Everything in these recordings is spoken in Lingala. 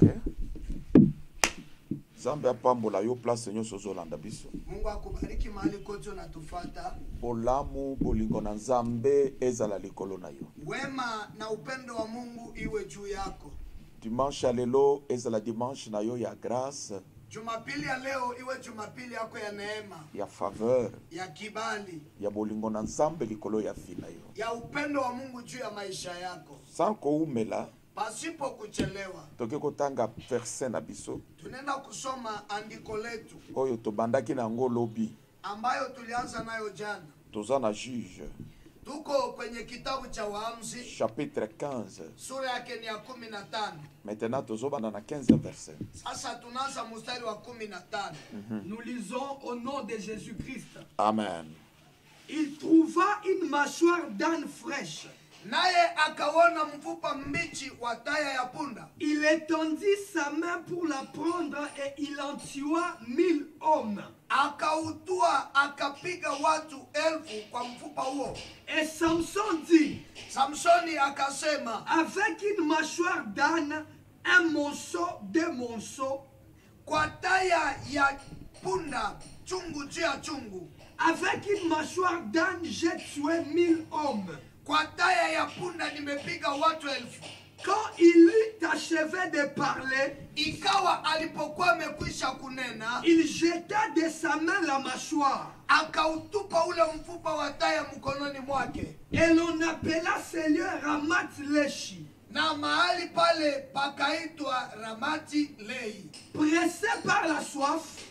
Ok. Zambe apambola yo place nyonso zolanda biso. Mungu akubariki mahali kote unatufuata. Bolamu bolingo na Nzambe ezala likolo na yo. Wema na upendo wa Mungu iwe juu yako. Dimanche lelo ezala dimanche na yo ya grâce. Jumapili ya leo iwe Jumapili yako ya neema, ya faveur, ya kibali, ya bolingo na Nzambe likolo ya fina yo. ya upendo wa Mungu juu ya maisha yako. Sanko umela Pasipo kuchelewa, toke kotanga verset na biso. Tunaenda kusoma andiko letu Oyo tobandaki na ngo lobi. Ambayo tulianza nayo jana. Toza na Juge. Tuko kwenye kitabu cha Waamuzi chapitre 15. Sura yake ni ya 15. Maintenant tozobanda na 15e verset. Sasa tunaanza mstari wa 15. Nous lisons au nom de Jésus-Christ. Amen. Il trouva une mâchoire d'âne fraîche. Naye akaona mfupa mbichi wa taya ya punda. Il étendit sa main pour la prendre et il en tua 1000 hommes. Akautua akapiga watu 1000 kwa mfupa huo. Et Samson dit, Samsoni akasema, avec une mâchoire d'âne, un monceau, 2 monceaux, kwa taya ya punda chungu juu ya chungu. avec une mâchoire d'âne, j'ai tué 1000 hommes. Kwa taya ya punda nimepiga watu 1000. Quand il eut achevé de parler, ikawa alipokuwa amekwisha kunena, il jeta de sa main la mâchoire. Akautupa ule mfupa wa taya mkononi mwake. Et l'on appela ce lieu Ramat Lehi. Na mahali pale pakaitwa Ramati Lehi. Pressé par la soif,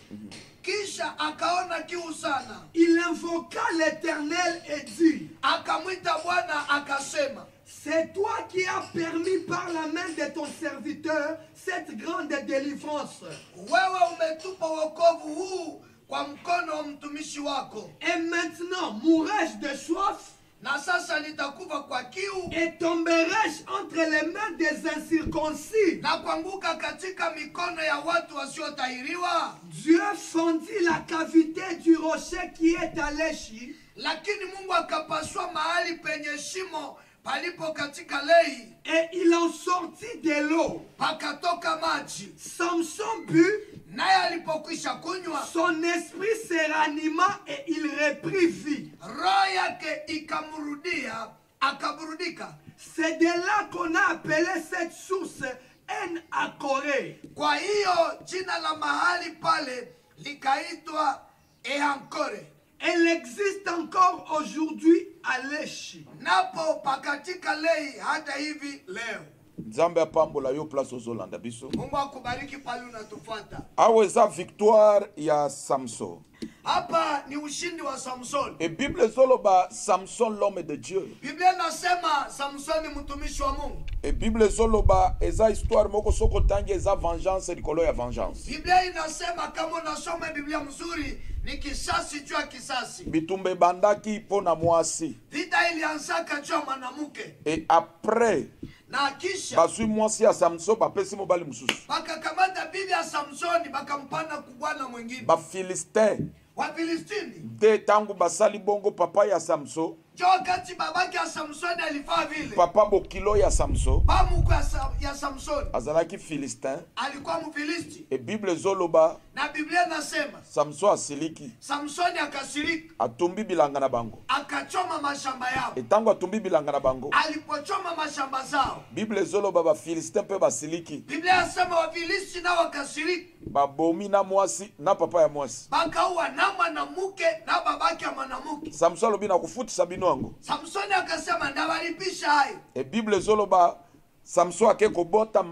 kisha akaona kiu sana. Il invoqua l'Éternel et dit, akamwita Bwana akasema, c'est toi qui as permis par la main de ton serviteur cette grande délivrance. Wewe umetupa wokovu huu kwa mkono wa mtumishi wako. Et maintenant mourrai-je de soif? Na sasa nitakufa kwa kiu. Et tomberai-je entre les mains des incirconcis? Na kuanguka katika mikono ya watu wasiotahiriwa? Dieu fendit la cavité du rocher qui est à Lehi. Lakini Mungu akapasua mahali penye shimo palipo katika Lehi. Et il en sortit de l'eau. Pakatoka maji. Samson but. Naye alipokwisha kunywa, son esprit se ranima et il reprit vie. Roho yake ikamrudia, akaburudika. C'est de là qu'on a appelé cette source En Akore. Kwa hiyo jina la mahali pale likaitwa Eankore. Elle existe encore aujourd'hui à Lehi. Napo pakatika Lehi hata hivi leo. Nzambe apambola yo place ozolanda biso. Mungu akubariki pale unatufuata. Aweza victoire ya Samson. Hapa ni ushindi wa Samson. Et Bible zoloba Samson l'homme de Dieu. Biblia nasema Samson mtumishi wa Mungu. Et Bible zoloba eza histoire moko soko tangi eza vengeance likolo ya vengeance. Biblia inasema kama unasoma Biblia mzuri ni kisasi juu ya kisasi. Bitumbe bandaki pona mwasi. Vita ilianzaka juu ya mwanamke. Et après na kisha basui mwasi ya Samson bapesi mobali mususu. Bakakamata bibi ya Samsoni bakampana kubwana mwingine. Ba Filistin. Wa Filistini. De tangu basali bongo papa ya Samson. Jokati babaki ya Samsoni alifaa vile. Papa bokilo ya Samson. Bamuko ya Samsoni. Azalaki Filistin. Alikuwa Mfilisti. Et Bible zoloba. Na Biblia nasema. Samson asiliki. Samsoni akasiriki. Atumbi bilanga na bango. Akachoma mashamba yao. Et tangu atumbi bilanga na bango. Alipochoma mashamba zao. Bible zoloba ba Filistin pe basiliki. Biblia nasema wa Filisti na wakasiriki. Babomi na mwasi na papa ya mwasi. Bakaua na mwanamuke na babaki ya mwanamuke. Samson lobi na kufutisa bino wango. Samsoni akasema ndawalipisha hayo. E Bible zoloba Samson ake kobota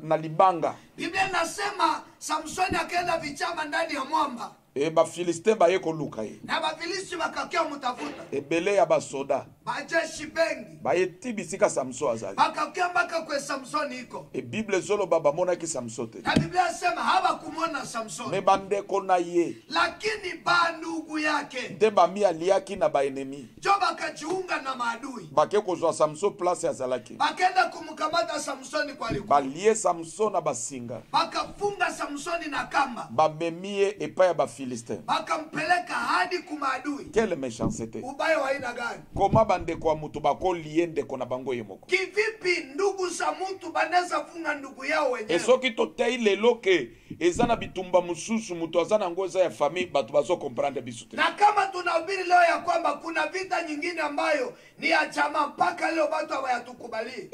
na libanga. Biblia nasema Samsoni akaenda vichama ndani ya mwamba. E ba Filistin ba yeko luka ye. Na ba Filisti bakakia mutafuta. E bele ya ba soda. Bajeshi bengi. Ba yetibisika Samson azali. Bakakia mpaka kwa Samsoni iko. E Bible zoloba ba mona ki Samson te. Na Biblia sema haba kumona Samsoni. Me bandeko na ye. Lakini ba ndugu yake. De ba mi aliaki na ba enemi. Jo bakajiunga na maadui. Bake kozwa Samson place ya zalaki. Bakenda kumkamata Samsoni kwa liku. Balie Samson na basinga. Bakafunga bakafunga Samsoni na kamba. bamemie epai ya bafilistin. Bakampeleka hadi kumaadui. Quelle méchanceté. Ubaya wa aina gani? Koma bandeko ya mutu bakolie ndeko na bango ye moko. Kivipi ndugu za mtu banaweza funga ndugu yao wenyewe? Esoki totei lelo ke eza na bitumba mususu mutu aza na ngoza ya famille batu bazo comprendre bisu te. Na kama tunahubiri leo ya kwamba kuna vita nyingine ambayo ni ya chama mpaka leo watu hawayatukubali.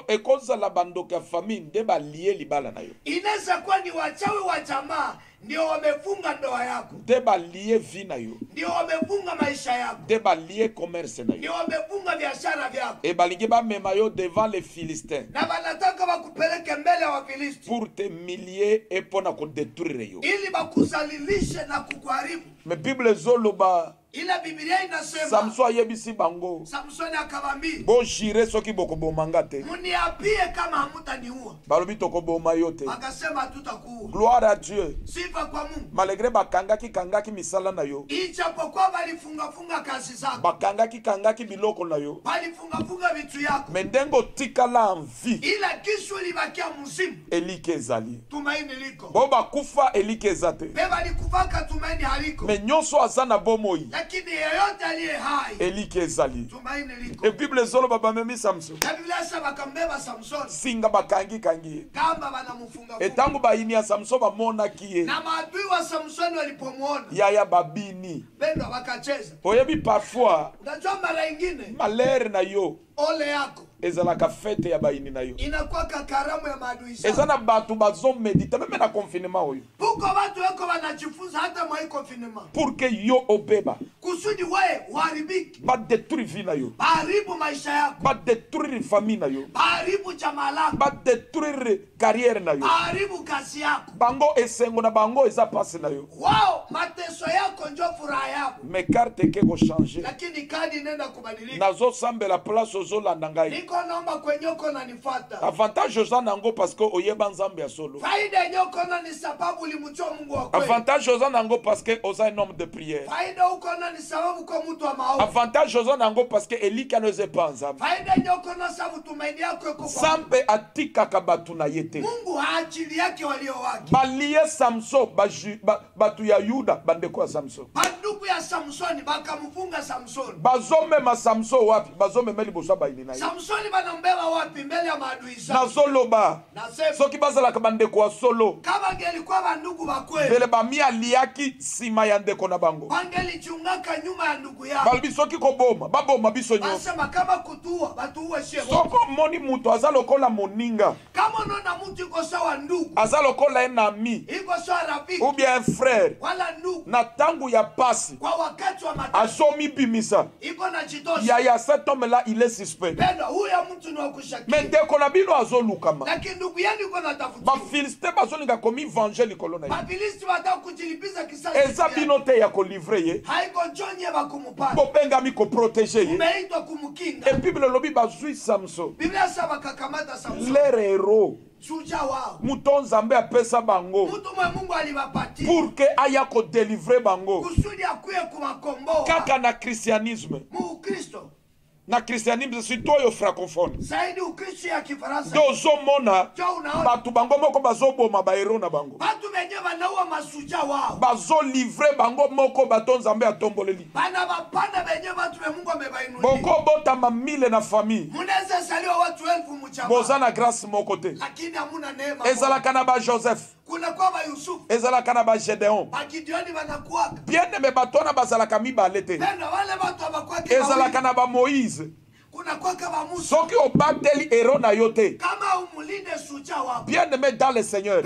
Ekozala bandoko ya famille nde balie libala na yo. Inaweza kuwa ni wachawi wa jamaa ndio wamefunga ndoa yako. Nde balie vi na yo. Ndio wamefunga maisha yako. Nde balie commerce na yo. Ndio wamefunga biashara vyako. E balingi bamema yo devant les Philistins. Na banataka bakupeleke mbele ya Wafilisti. Pour te humilier et pour na kodetruire yo. Ili bakuzalilishe na kukuharibu. Me Bible zoloba. Ila Biblia inasema Samson ayebisi bango. Samsoni akabambi. Bo jire soki bokobomanga te. Muniapie kama hamutaniua. Balobi tokoboma yo te. Akasema hatutakuua. Gloire à Dieu. Sifa kwa Mungu. Malgré kangaki misala na yo. Ijapokuwa balifunga kazi zako. Kangaki biloko na yo. Balifunga vitu yako. Mendengo tikala en vie. Ila kishu libakia mzimu. Elike ezali. Tumaini liko. Bo bakufa elike ezate. Beba likufaka tumaini haliko. Me nyonso azana bomoi. Lakini yeyote aliye hai. Elike ezali. Tumaini liko. E Bible zolo bamemi Samson. Na Biblia sema bakambeba Samson. Singa kangi. Kamba banamufunga. Etangu baini ya Samson bamona kiye. Na maadui wa Samson walipomuona. Yaya babini. Bendo bakacheza. Oyebi parfois. Unajua mara nyingine. Malheur na yo. Ole yako. Ezalaka fete ya baini na yo. Inakuwa karamu ya maadui zao. Ezana batu bazo medite meme na confinement oyo. Puko watu wako wanajifunza hata mwa confinement. Pour que yo obeba. Kusudi wewe uharibiki. Ba détruire vie na yo. Baharibu maisha yako. Ba détruire famille na yo. Baharibu jamaa lako. Ba détruire carrière na yo. Baharibu kazi yako. Bango esengo na bango eza passe na yo. Wao mateso yako ndio furaha yako. Mais carte ke ko changer. Lakini kadi nenda kubadilika. Nazo sambela place ozolanda ngai. Niko naomba kwenye uko nanifuata. Avantage oza nango parce que oyeba nzambe ya solo. Faida yenye uko na ni sababu ulimjua Mungu wa kweli. Avantage oza nango parce que oza un homme de prière. Faida uko na ni sababu uko mtu wa maombi. Avantage oza nango parce que elika no zepa nzambe. Faida yenye uko na sababu tumaini yako iko kwa Sambe atikaka batu na yete. Mungu haachili yake walio wake. Balie Samson batu ya Yuda bandeko ya Samson. Bandugu ya Samsoni bakamfunga Samsoni. Bazomema Samson wapi? Bazomema liboso baini na ye. Samsoni banambeba wapi mbele ya maadui zao. Nazoloba. Nasema Soki bazalaka bandeko ya solo. kama gelikuwa bandugu bakweli. Bele bami aliaki sima ya ndeko na bango. Wangelichungaka nyuma ya ndugu yao. Balobi soki koboma, baboma biso nyonso. Basema kama kutua batuue shehe. Soko moni mutu aza lokola moninga. Kama unaona mtu yuko sawa ndugu. Aza lokola un ami. Iko sawa rafiki. Ou bien un frère. Wala ndugu. Na tangu ya pasi. Kwa wakati wa mateso. Azomi bimisa. Iko na jitosha. Ya cet homme là il est suspect. Pendo huyo mtu ni wa kushakia. Mais ndeko na bino azolukama. Lakini ndugu yenu yuko na tafuta. Ba Philistins bazolinga komi evangile kolona. Ba Filisti wataka kujilipiza kisasi. Eza bino te ya ko livrer ye. Haiko jonye bakumupata. Bobengami ko protéger ye. Umeitwa kumkinga. Et Bible lobi bazui Samson. Biblia saba kakamata Samson. Leur héros. Suja wao. Muto nzambe apesa bango. Mtu mwe Mungu aliwapatia. Pour que aya ko délivrer bango. Kusudi akuye kuwakomboa. Kaka na christianisme. Mu Kristo. Na christianisme surtout yo francophone. Zaidi Ukristo ya Kifaransa. Dozo mona. Jo unaona. Batu bango moko bazoboma ba hero na bango. Batu benye banaua masuja wao. Bazo livrer bango moko bato nzambe atomboleli. Bana bapana benye batu be Mungu amebainulia. Boko bota mamile na famille. Munaweza saliwa watu 1000 mchama. Boza na grâce moko te. Lakini hamuna neema. Ezalaka na ba Joseph. Kuna kwa ba Yusuf. Ezalaka na ba Gedeon. Ba Gideoni banakuaka. Bien aimé bato na bazalaka mibale te. Tena wale watu abakwake. Ezalaka na ba Moïse. Kuna kwa kama Musa. Soki obateli héros na yo te. Kama umulinde suja wako. Bien aimé dans le Seigneur.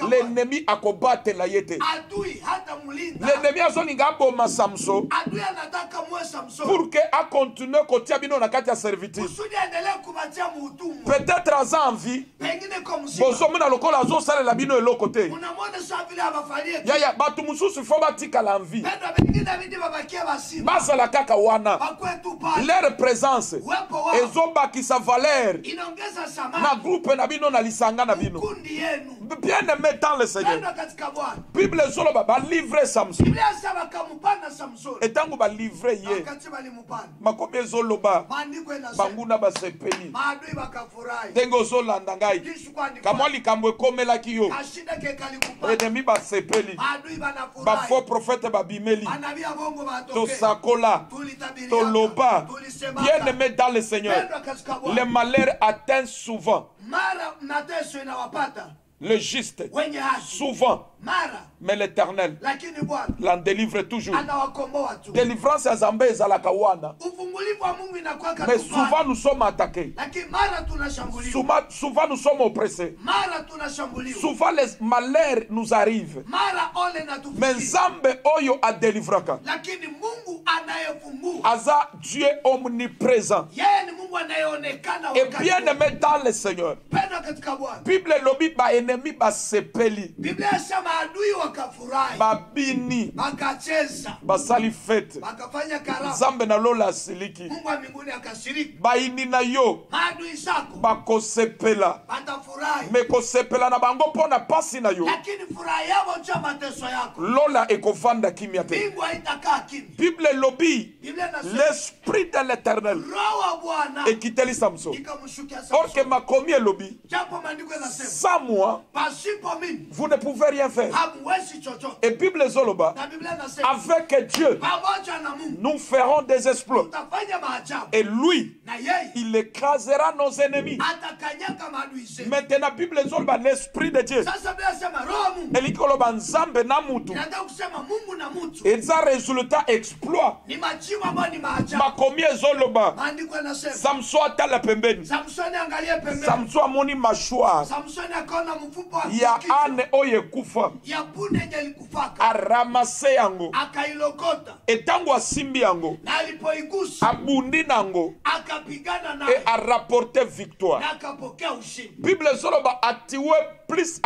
L'ennemi akobate la yete. Adui hata mulinda. L'ennemi azolinga aboma Samson. Adui anataka mwe Samson. Pour que a continue kotia bino na kati ya servitude. Kusudi endelee kubatia muhudumu. Peut-être aza en vie. Pengine kwa mzima. Bozomona lokola azosalela bino eloko te. Unamwona sawa vile abafalie. Yaya batu mususu fo batikala en vie. Pendo pengine bidi babakia basima. Bazala kaka wana. Bakwetu pale. Leur présence. Wepo wao. Ezobakisa valeur. Inaongeza samani. Na groupe na bino na lisanga na bino. Kundi yenu. bien-aimé dans le Seigneur. Pendwa katika Bwana. Bible ezoloba balivre Samson. Biblia inasema akamupanda Samsoni. Etango balivre ye. Wakati balimupanda. Makomi ezoloba Maandiko yanasema banguna basepeli. maadui bakafurahi. Ndenge ozolanda ngai. Kisha kuandikwa. Kamwa likambo ekomelaki yo. Kashida ke kalikupanda. Enemi basepeli. Maadui banafurahi. Bafaux prophète babimeli. Manabii ya bongo batoke. Tosakola. Tulitabiria. Toloba. Tulisema. Bien-aimé dans le Seigneur. Pendwa katika Bwana. Les malheurs atteignent souvent Mara mateso inawapata le juste. wenye haki. Souvent. Mara Mais l'Éternel lakini Bwana l'en délivre toujours. anawakomboa tu. Délivrance ya Zambé ezalaka wana. Ufungulivu wa Mungu inakuwa Mais katika. souvent nous sommes attaqués. Lakini mara tunashambuliwa. Souvent nous sommes oppressés. Mara tunashambuliwa. Souvent les malheurs nous arrivent. Mara ole na Mais tufikia. Nzambe oyo adelivraka. Lakini Mungu anayefungua. Aza Dieu omniprésent. Yeye ni Mungu anayeonekana Et wakati. bien aimé dans le Seigneur. Pendwa katika Bwana. Bible lobi ba ennemi ba sepeli. Biblia inasema adui wakafurahi. Babini. Wakacheza. Basali fete. Wakafanya karamu. Nzambe na lola siliki. Mungu wa mbinguni akashiriki. Baini na yo. Maadui zako Bakosepela. watafurahi. Me kosepela na bango pona pasi na yo. Lakini furaha yao cha mateso yako. Lola ekovanda kimia te. Mbingu haitakaa kimya. Bible lobi. Biblia inasema L'esprit de l'Éternel. Roho wa Bwana Ekiteli Samson. ikamshukia Or que Samson. makomi lobi. Japo maandiko yanasema Sans moi, pasipo mimi vous ne pouvez rien faire. hamwezi chochote. Et Bible zoloba. Na Biblia inasema Avec Dieu, pamoja na Mungu nous ferons des exploits. utafanya maajabu. Et lui, Na yeye il écrasera nos ennemis. atakanyaka maadui zetu. Maintenant, Bible zoloba l'esprit de Dieu. Sasa Biblia inasema roho wa Mungu Elikoloba nzambe na mutu. inataka kusema Mungu na mtu Eza résultat exploit. ni majibu ambayo ni maajabu. Makomi zoloba. Maandiko yanasema Samson atala pembeni. Samsoni angalie pembeni. Samson amoni mashwa. Samsoni akaona mfupa wa Ya kichwa ane oye kufa. ya punda yenye ilikufaka. Aramase yango. Akailokota Etango asimbi yango. na alipoigusa Abundi nango. akapigana Et naye a rapporté victoire. na akapokea ushindi. Bible zoloba a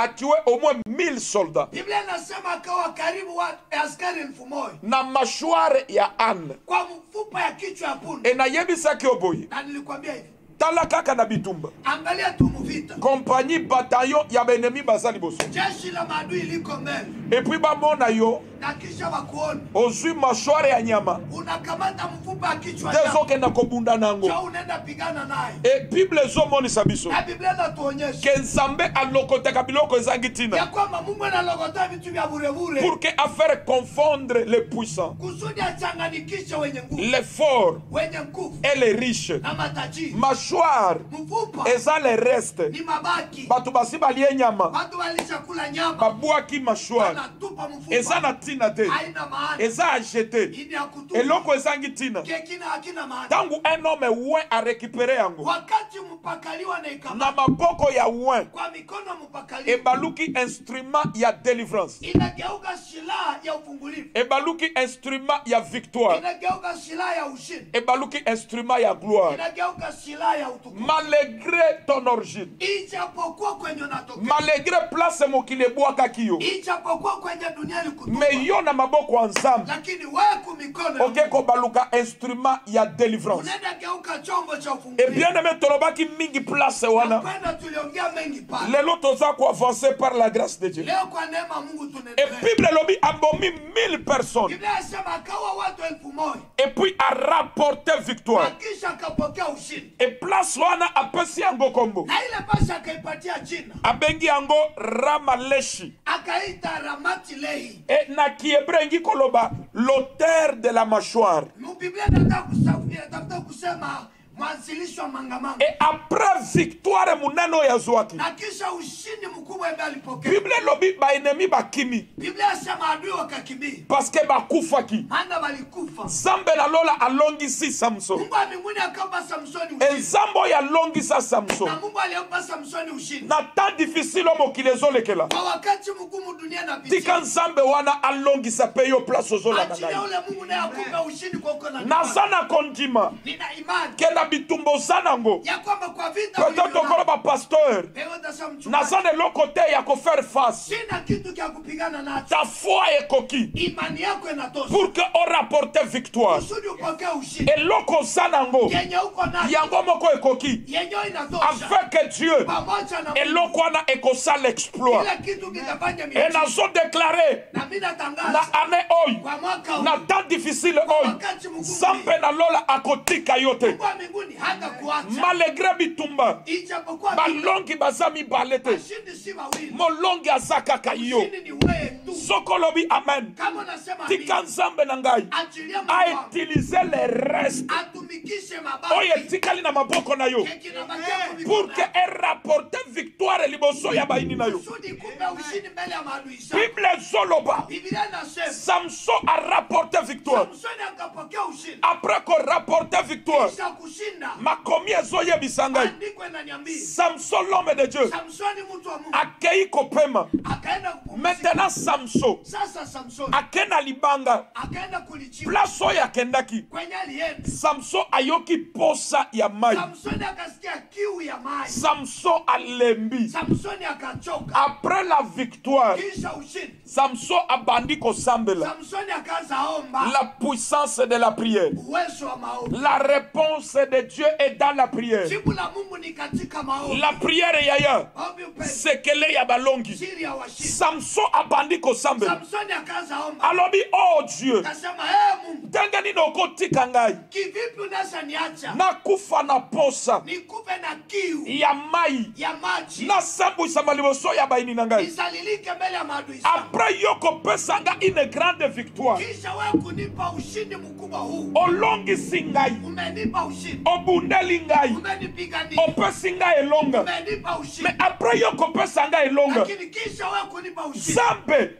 tué au moins 1000 soldats. Biblia inasema akawa karibu askari 1000 Na mashware ya ane. kwa mfupa ya kichwa ya punda. E na yebisaki oboyi. Na nilikwambia hivi, Tala kaka na bitumba. angalia tu mvita, Compagnie bataillon ya benemi bazali boso. jeshi la maadui liko mbele Et puis bamona yo. na kisha wakuona Ozwi mashware ya nyama. unakamata mfupa ya kichwa Tezo kenda kobunda nango. cha unaenda pigana naye. Et Bible zomonisa biso. Na Biblia inatuonyesha Ke Nzambe alokotaka biloko ezangi ya tina. kwamba Mungu analogota vitu vya burebure Pour que affaire confondre les puissants, kusudi achanganikishe wenye nguvu, les forts wenye nguvu et les riches. na matajiri. Mashware Mfupa eza les restes. ni mabaki, Bato basi balie nyama. watu walishakula nyama Babwaki mashware. wanatupa Eza mfupa, na tina te. haina maana, Eza a jeté. ini ya kutupa Eloko ezangi tina. kekina hakina maana. Tangu un homme ouin a récupéré yango. Wakati mpakaliwa na Na ikamata maboko ya ouin. kwa mikono mpakaliwa Ebaluki instrument ya délivrance. inageuka silaha ya ufungulivu, Ebaluki instrument ya victoire. inageuka silaha ya ushindi, Ebaluki instrument ya gloire. inageuka silaha ya utukufu. Malgré ton origine. Ijapokuwa kwenye unatokea, Malgré place mokili ebwakaki yo. ijapokuwa kwenye dunia ilikutupa, Mais yo na maboko ya nzambe. lakini wewe kumikono ya Oke kobaluka instrument ya délivrance. unaenda geuka chombo cha Et ufungulivu. bien aimé tolobaki mingi place wana. Napenda tuliongea mengi pale. Lelo toza ko avancer par la grâce de Dieu. Leo kwa neema ya Mungu Et tunaendelea. Bible lobi abomi 1000 personnes. Biblia inasema akawa watu 1000 Et puis a rapporté na victoire. kisha akapokea ushindi, Et place wana apesi yango kombo. na ile basi akaipatia jina Abengi yango Ramaleshi. akaita Ramati Lehi. Et na kiebre ngi koloba l'auteur de la mâchoire. Biblia inatafuta kusema mwanzilishi wa mangamano, Et après victoire muneno ya zwaki. na kisha ushindi mkubwa ambaye alipokea. Bible lobi ba ennemi bakimi. Biblia inasema adui wakakimbia, Parce que bakufaki. maana walikufa. Zambe na lola alongisi Samson. Mungu wa mbinguni akampa Samsoni Et ushindi, Nzambo ya longisa Samson. na Mungu alimpa Samsoni ushindi Na temps difficile mokili ezolekela. kwa wakati mgumu dunia Tika inapitia. Nzambe wana alongisa pe yo place ozolanda Achilia ngai. ule Mungu naye akupe ushindi kwa uko na Nazana kondima. nina imani Que na na bitumba oza nango ya kwamba kwa vita peut-être okoloba pasteur peyote sa mchungaji naza na eloko te ya kofaire face sina kitu kya kupigana nacho, ta foi ekoki imani yako inatosha pour que on rapporte victoire kusudi upokee ushindi. eloko oza nango Yenye uko nacho yango moko ekoki yenye inatosha avec Dieu pamoja na Mungu, eloko wana ekosala exploit kila kitu kitafanya et miujiza. nazodeklare Na mimi na natangaza année oyo kwa mwaka huu na temps difficile oyo wakati mgumu nzambe na lola akotika yo te Mungu wa mbinguni hata kuacha, malgré bitumba ijapokuwa balongi baza mibale te washindi si wawili, molongi aza kaka yo ushindi ni wewe tu. soki olobi amen Kama unasema tika amini, nzambe na ngai achilia Mungu wako, autilize le reste atumikishe oyo mabaki etikali na maboko na yo kinabakia kwa pour mikono que erapporte victoire liboso ya baini na yo kusudi kupe ushindi mbele ya maadui zako. bible ezoloba Biblia inasema samson a rapporté victoire Samsoni akapokea ushindi après korapporte victoire kisha kushinda. makomi ezoyebisa ngai Andiko inaniambia samson l'homme de dieu Samsoni mtu wa Mungu akei kopema akaenda kupumzika. maintenant samson Sasa Samsoni ake na libanga akaenda kulichiwa place oyo akendaki kwenye alienda. samson ayoki posa ya mai Samsoni akasikia kiu ya maji. samson alembi Samsoni akachoka après la victoire kisha ushindi. samson abandi kosambela Samsoni akaanza omba la puissance de la prière uwezo wa maombi. la réponse de Dieu est dans la prière Jibu la Mungu ni katika maombi. la prière yaya Ombi upendo sekele ya balongi siri ya washindi. samson abandi kosambela Samsoni akaanza omba alobi oh Dieu akasema, Mungu, ndenge nini okotika ngai kivipi unaweza niacha nakufa na posa nikupe na kiu ya mai ya maji nasambwisama liboso ya baini na ngai nisalilike mbele ya maadui zangu, après yo kopesa nga une grande victoire kisha wewe kunipa ushindi mkubwa huu. olongisi ngai Umenipa ushindi, obundeli ngai umenipigania, opesi ngai elonga umenipa ushindi, mais après yo kopesa ngai elonga lakini kisha wewe kunipa ushindi. nzambe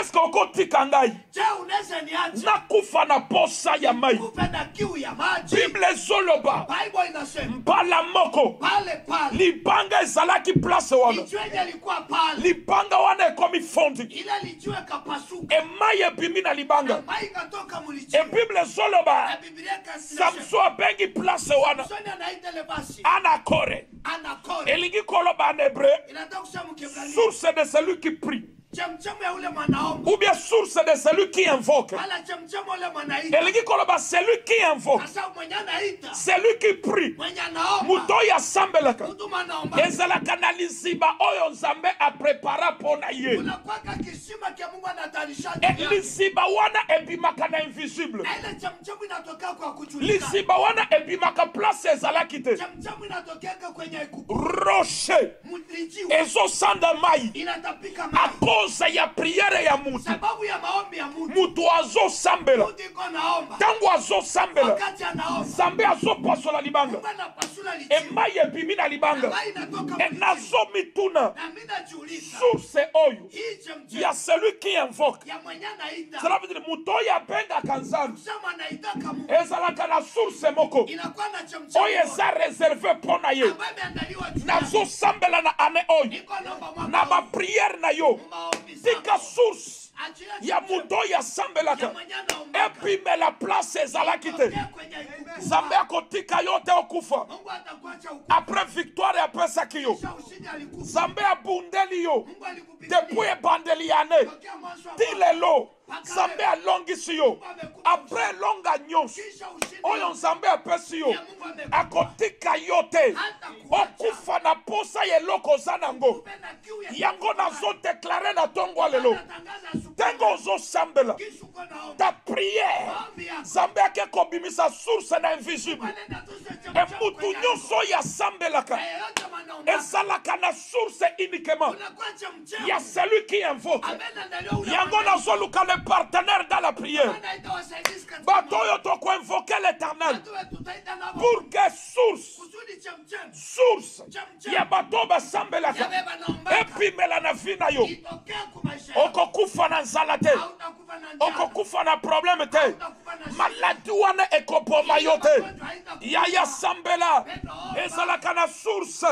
eske okotika ngai Je, unaweza niacha nakufa na posa ya mai nikupe na kiu ya maji? bible ezoloba Bible inasema mbala moko pale pale libanga ezalaki place wana lichwenye alikuwa pale, libanga wana ekomi fondi ile lichwe kapasuka emai ebimi na libanga na mai ikatoka mulichwe. ebible ezoloba Na Biblia ikasema samson abengi place wana Samsoni anaita ile basi anakore anakore, elingi koloba en hébreu inataka kusema Kiebrania source de celui qui prie chemchemu ya ule mwanaomba ou bien source de celui qui invoque wala chemchemu ule mwanaita. elingi koloba celui qui invoque Sasa mwenye anaita celui qui prie mwenye anaomba moto oyo asambelaka mtu mwanaomba ezalaka na liziba oyo nzambe aprepara mpo na ye unakwaka kisima kia Mungu anatayarisha liziba wana ebimaka na invisible na ile chemchemu inatokea kwa kujulikana. liziba wana ebimaka place ezalaki te Chemchemu inatokea kwenye rocher mlijiwa ezosanda mai inatapika a maji cause ya priere ya mutu sababu ya maombi ya mtu. mutu azosambela Mtu iko naomba ntango azosambela wakati anaomba nzambe azopasola libanga Mungu anapasula lijiwa emai ebimi na libanga mai inatoka e mlijiwa. nazomituna Na mimi najiuliza source oyo hii chemchemu ya celui qui invoque ya mwenye anaita cela veut dire mutu oyo abengaka nzambe kusema anaitaka Mungu ezalaka na source moko inakuwa na chemchemu oyo eza reserve mpo na ye ambayo imeandaliwa juu yake. nazosambela na ane oyo Niko naomba mwaka na huu, bapriere na yo maombi tika zako. source Achilia ya chemchemu mutu oyo ya asambelaka mwenye anaombaka. epimela place ezalaki te Tokea kwenye ikuku. nzambe akotika yo te okufa Mungu atakuacha ukufe. après victoire apesaki yo Kisha ushindi alikufa. nzambe abundeli yo Mungu alikupigania. depuis ebandeli ya ane Tokea mwanzo wa ti mwaka. lelo nzambe alongisi yo après elonga nyonso Kisha ushindi oyo nzambe apesi yo ya Mungu amekupa. akotika yo te Hata kuacha. okufa na posa ya eloko oza nango Kupe na kiu ya yango kufa. nazodeklare na ntongo lelo Anatangaza asubuhi. ntango ozosambela Kisha uko naomba. ta priere Maombi yako. nzambe ake kobimisa source na invisible Wanenda tu se chemchemu emutu kwenye nyonso oyo asambelaka ikuku. Yeyote wanaombaka. ezalaka na source uniquement Unakuwa chemchemu. ya celui qui invoque Ambaye anaandaliwa ule yango mwanadamu. nazoluka le partenaire dans la prière Anaita wasaidizi katika bato maombi. oyo tokoinvoke l'éternel Watu wetu tutaita nabo. pour que source Kusudi chemchemu. source Chemchemu. ya bato oyo basambelaka Yabe wanaombaka. epimela na vi na yo Itokee kwa maisha yako. okokufa na nzala te Hautakufa hautakufa na njaa. okokufa na problème te Hautakufa na shida. maladi wana ekopoma yo te Magonjwa haitakufa. yaya sambela Pendo omba. ezalaka na source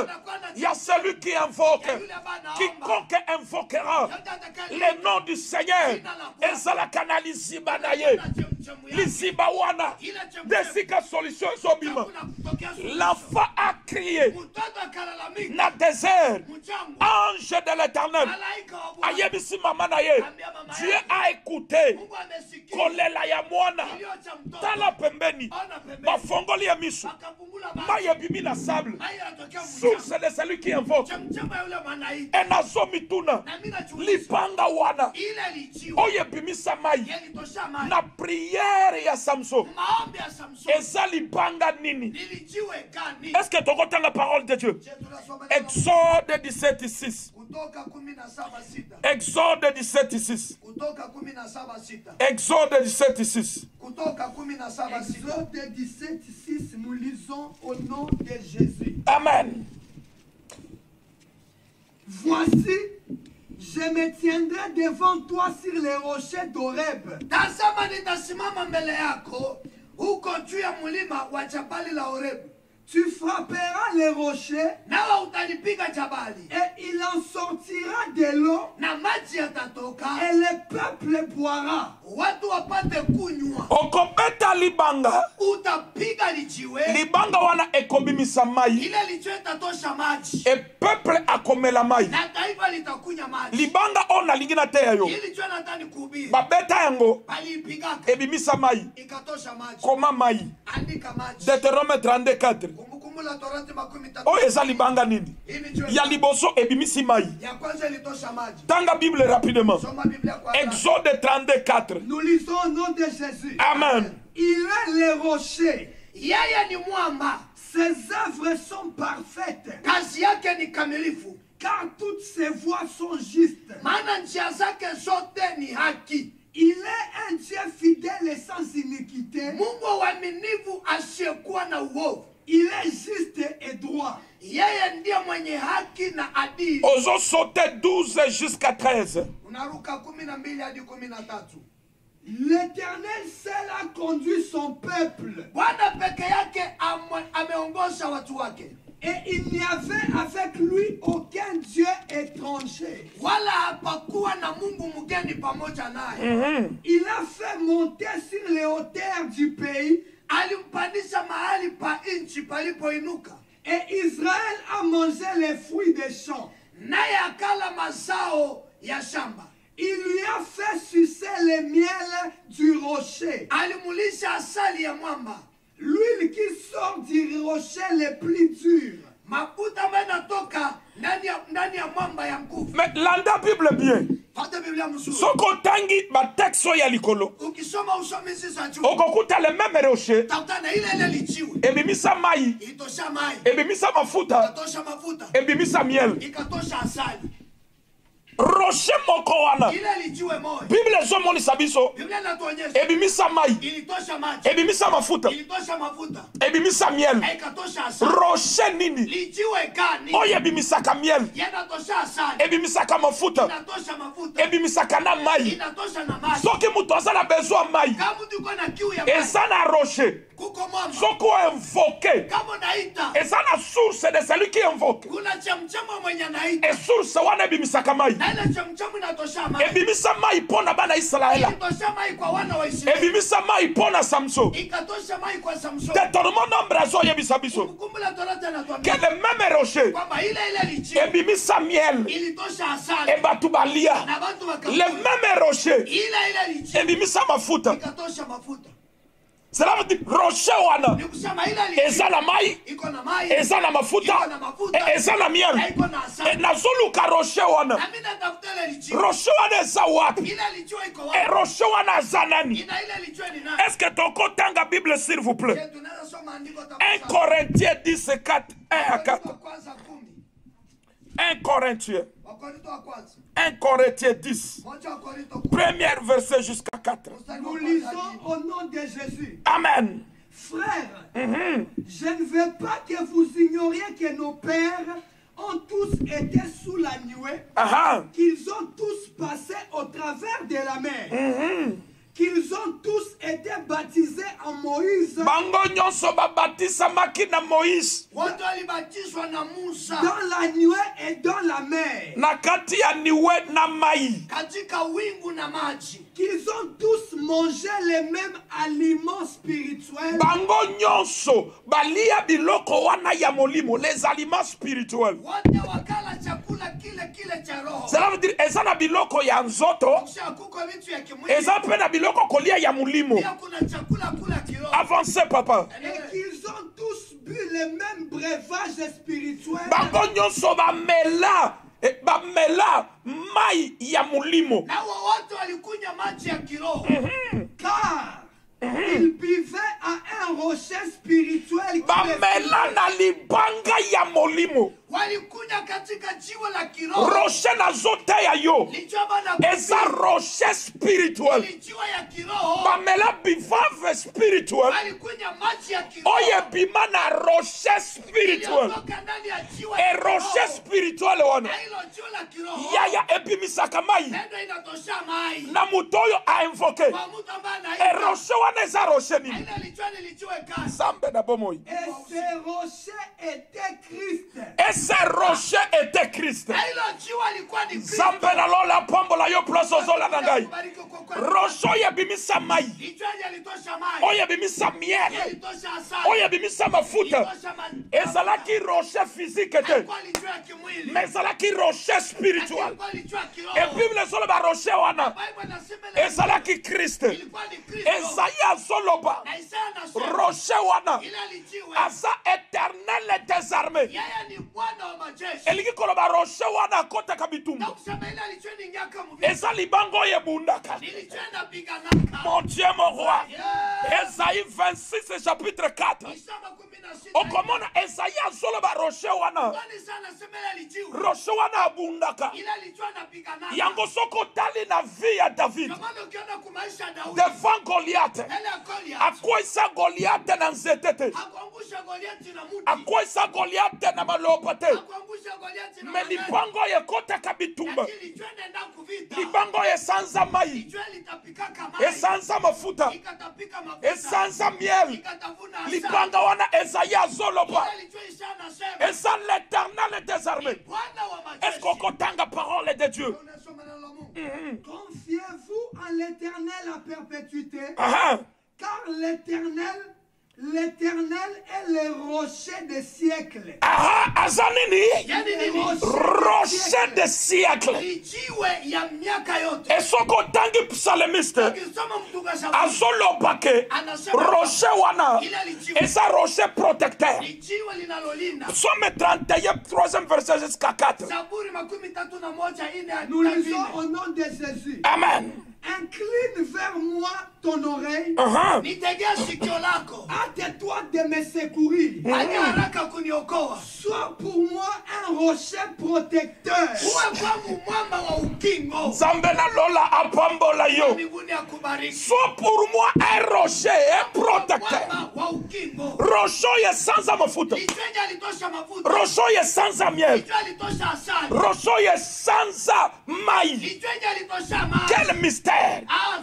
ya celui qui invoque Yule ambaye anaomba. quiconque invoquera Yote atakaye- le nom du Seigneur ezalaka na liziba na ye Kuna chemchemu yake. liziba wana Ile chemchemu. desika solution ezobima Hakuna kutokea suluhisho. l'enfant a crié Mtoto akalalamika. na désert Mchango. ange de l'éternel Malaika wa Bwana. ayebisi mama na ye Dieu a écouté Mungu amesikia. kolela ya mwana Kilio cha mtoto. tala pembeni Ona pembeni. bafongoli ya miso Akafungula macho. mai ebimi na sable Mai yanatokea source mchanga. de celui qui invoque Chemchemu ya yule mwanaita. enazomituna Na mimi najiuliza. lipanga wana Ile lichiwa. oyo ebimisa mai Yalitosha maji. na priere ya samson Maombi ya Samsoni. eza libanga nini Lilijiwe gani? est-ce que tokotanga parole de Dieu Je tunasoma neno Exode 17:6 Kutoka 17:6. Exode 17:6 Kutoka 17:6. Exode 17:6 Kutoka 17:6. Exode 17:6, nous lisons au nom de Jésus. Amen. Voici, je me tiendrai devant toi sur les rochers d'Horeb. Tazama nitasimama mbele yako huko juu ya mlima wa jabali la Horebu. Tu frapperas les rochers Nawe utalipiga jabali et il en sortira de l'eau na maji yatatoka, et le peuple boira. watu wapate kunywa. okobeta libanga Utapiga lijiwe, libanga wana ekobimisa mai ile lijiwe itatosha maji e peuple akomela mai na taifa litakunya maji. libanga oyo nalingi nateya yo Ili lijiwe natani kuhubiri, babeta yango baliipigaka ebimisa mai ikatosha maji. koma mai Andika maji. Deutéronome 32:4 Kumbukumbu la Torati 13. oyo eza libanga nini Hii lijiwe ya liboso ebimisi mai ya kwanza ilitosha maji. tanga bible rapidement Soma Biblia kwa haraka. Exode 32:4 Nous lisons au nom de Jésus. Amen. Il est le rocher. Yeye ni mwamba, Ses œuvres sont parfaites, kazi yake ni kamilifu, car toutes ses voies sont justes. maana njia zake zote ni haki. Il est un Dieu fidèle et sans iniquité. Mungu uaminifu asiyekuwa na uovu. Il est juste et droit. Yeye ndiye mwenye haki na adili. ozo sauté 12 jusqu'à 13 Unaruka 12 hadi 13. L'Éternel seul a conduit son peuple. Bwana peke yake ameongoza watu wake, Et il n'y avait avec lui aucun Dieu étranger. wala hapakuwa na Mungu mgeni pamoja naye. Il a fait monter sur les hauteurs du pays. Alimpandisha mahali pa nchi palipoinuka, Et Israël a mangé les fruits des champs. naye akala mazao ya shamba. Il lui a fait sucer le miel du rocher. Alimulisha asali ya mwamba, L'huile qui sort du rocher le plus dur. mafuta ambayo yanatoka ndani ya mwamba ya nguvu. mais landa bible bien Fata Biblia mzuri. soko otangi batexte oyo ya likolo Ukisoma usomisi za juu, okokuta le même rocher utakutana ile lichiwe ebimisa mai itosha mai, ebimisa mafuta ikatosha mafuta, ebimisa miel ikatosha asali. rocher moko wana Ile lichiwe moja, bible ezomonisa biso Biblia inatuonyesha ebimisa mai ilitosha maji, ebimisa mafuta ilitosha mafuta, ebimisa miel ikatosha asali. rocher nini Lichiwe gani? oyo ebimisaka miel Yanatosha asali, ebimisaka mafuta inatosha mafuta, ebimisaka na mai inatosha na maji. soki moto aza na besoin mai Kama mtu uko na kiu ya maji, eza na rocher kuko mwamba. soki oinvoke Kama unaita, eza na source de celui qui invoque kuna chemchemu mwenye anaita, e source wana ebimisaka mai na ile chemchemu inatosha maji. ebimisa mai mpo na bana israela Ilitosha mai kwa wana wa Israeli, ebimisa mai mpo na samson ikatosha mai kwa Samsoni. Deutéronome nombre azoyebisa biso Kumbukumbu la Torati que anatuambia le même rocher kwamba ile lichiwe ebimisa miel ilitosha asali e bato balia na watu le wakakula. même rocher Ile lichiwe ebimisa mafuta ikatosha mafuta. cela veut dire rocher wana Ni kusema ile lichiwe eza na mai iko na mai, eza na mafuta iko na mafuta, eza na miel iko na asali. nazoluka rocher wana Na mimi natafuta ile lichiwe. rocher wana eza wapi Ile lichiwe iko e wapi? rocher wana aza nani Ina ile lichiwe ni nani? est-ce que tokotanga bible s'il vous plaît Je, tunaweza soma andiko 1 tafadhali. Corinthiens 10 4 1 à 4 Wakorintho wa kwanza 10. 1 Corinthiens Wakorintho wa kwanza. 1 Corinthiens 10 Moja wa Korintho 10. premier verset jusqu'à 4 Mstari wa Nous kwanza lisons hadi au nom de Jésus. amen Frères, je ne veux pas que vous ignoriez que nos pères ont tous été sous la nuée, Aha. qu'ils ont tous passé au travers de la mer, qu'ils ont tous été baptisés en Moïse Bango nyonso babatisamaki na Moïse wote walibatizwa na Musa dans la nuée et dans la mer, na kati ya niwe na mai. katika wingu na maji, qu'ils ont tous mangé les mêmes aliments spirituels, Bango nyonso balia biloko wana ya molimo, les aliments spirituels. wote wakala chakula kile kile cha roho. Cela veut dire eza na biloko ya nzoto, Kisha kuko vitu ya kimwili, eza pe na biloko kolia ya mulimo. pia kuna chakula kula kiroho. Avancez papa. et qu'ils ont tous bu les mêmes breuvages spirituels, Bango nyonso bamela mai ya mulimo. Na wote walikunywa maji ya kiroho. car ils buvaient à un rocher spirituel qui Bamela na libanga ya molimo. Walikunywa katika jiwe la kiroho. Rocher na zote ya yo. Lichwa bana Eza rocher spirituel. lichwa ya kiroho. Bamela bivave spirituel. Walikunywa maji ya kiroho. Oye bima na rocher spirituel. Iliyotoka ndani ya jiwe E ya rocher kiroho. spirituel wana. Na hilo jiwe la kiroho. Yaya ebimisaka mai. Ndio inatosha mai. Na mutoyo a invoke. Kwa mtu ambaye E anaita. rocher wana eza rocher nini. Ile lichwa ni lichwa kasi. Zambe na bomoi. et ce rocher était Christ. Et ce rocher était Christ. Na hilo jiwe alikuwa ni Kristo. Zambe na lola pambola yo place ozola na ngai. Kubariki kwa kweli. Rocher oye bimisa mai. Lichwa yalitosha mai. Oye bimisa miel. Yalitosha asali. Oye bimisa mafuta. Yalitosha Ezalaki rocher physique te. Kwa lichwa ya kimwili. Mais ezalaki rocher spirituel. Kwa lichwa ya kiroho. Et Bible solo ba rocher wana. Bible inasema ile Ezalaki Christ. ilikuwa ni Kristo. Ezaya soloba. Na Isaya anasema Rocher wana. ile lijiwe. Aza éternel et désarmé. Yeye ni Bwana wa majeshi. Eliki koloba rocher wana kota Na kabitumba. kusema ile lichwa ni ngaka mvita. Eza libango ye bundaka. Nilichenda piganaka. Mon Dieu, mon roi. Yeah. Esaïe 26 chapitre 4. Isaya 16. Okomona Esaïe azoloba rocher wana. Kwani sana sema ile lijiwe. Rocher wana abundaka. Ile lichwa na piganaka. Yango soko tali na vie ya David. Kama ukiona kumaisha Daudi. Devant Goliath. Ele Goliath. Akwesa Goliath na nzetete. Hakuangusha Goliath na muti. Akwesa Goliath na malopote. Hakuangusha Goliath na Me libango ye kota kabitumba. Lakini lichwa nenda kuvita. Libango ye sanza mai. Lichwa litapikaka mai. Esanza mafuta. Ikatapika mafuta. Esanza miel. Ikatavuna asali. Libanga wana Esaïe azoloba. Ile lichwa Isaya anasema. Et ça l'éternel est désarmé. Bwana wa Est-ce majeshi. qu'on compte la parole de Dieu? Unasoma neno la Mungu. Confiez-vous en l'Éternel à perpétuité, Ah, car l'Éternel est le rocher des siècles. ah, azanini. Yani Le nini? Rocher de siècle. Lijiwe ya miaka yote. Et ce qu'on tangi psalmiste. Ukisoma mtunga Zaburi. Azolobake. Anasema Rocher wana. ile lijiwe. Et ça rocher protecteur. Lijiwe linalolinda. Psaume 31, 3e verset jusqu'à 4. Zaburi 31:4 Nous lisons au nom de Jésus. Amen. Incline vers moi ton oreille, Nitegea sikio lako. hâte-toi de me secourir. Fanya haraka kuniokoa. Sois pour moi un rocher protecteur. Uwe kwangu mwamba wa ukingo. Zambena lola apambola yo. Mbinguni akubariki. Sois pour moi un rocher, un protecteur. Mwamba wa ukingo. Rocher sans mafuta. Lichwenye alitosha mafuta. Rocher sans miel. Lichwenye alitosha asali. Rocher sans mai. Lichwenye alitosha maji. Quel mystère!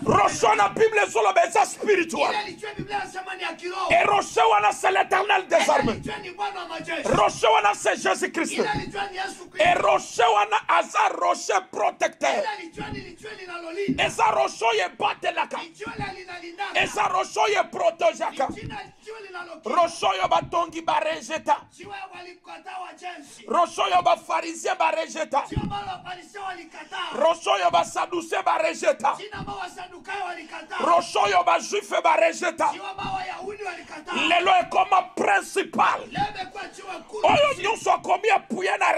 Rocher na Bible sur le beza spirituel. Ile lichwenye Biblia inasema ni ya kiroho. Et Rocher wana c'est l'éternel des Ile armées. lichwenye ni Bwana wa majeshi. Rocher wana c'est Jésus-Christ. Ile lichwenye ni Yesu Et Kristo. Rocher wana aza rocher protecteur. Ile lichwenye linalolinda. Et ça rocher ye bate laka. Lichwenye linalindaka. Et ça rocher ye protégaka. Lichwenye linalokinga. Rocher yo batongi barejeta. Jiwe walikataa wajenzi. Rocher yo ba pharisien barejeta. Jiwe ambalo Wafarisayo walikataa. Rocher yo ba sadducée barejeta. Jina ambao Wasadukayo walikataa. Rocher yo ba juif barejeta. Jiwe ambao Wayahudi walikataa. Lelo ekoma principal. Leo imekuwa jiwe kuu. Oyo nyonso akomi apuye na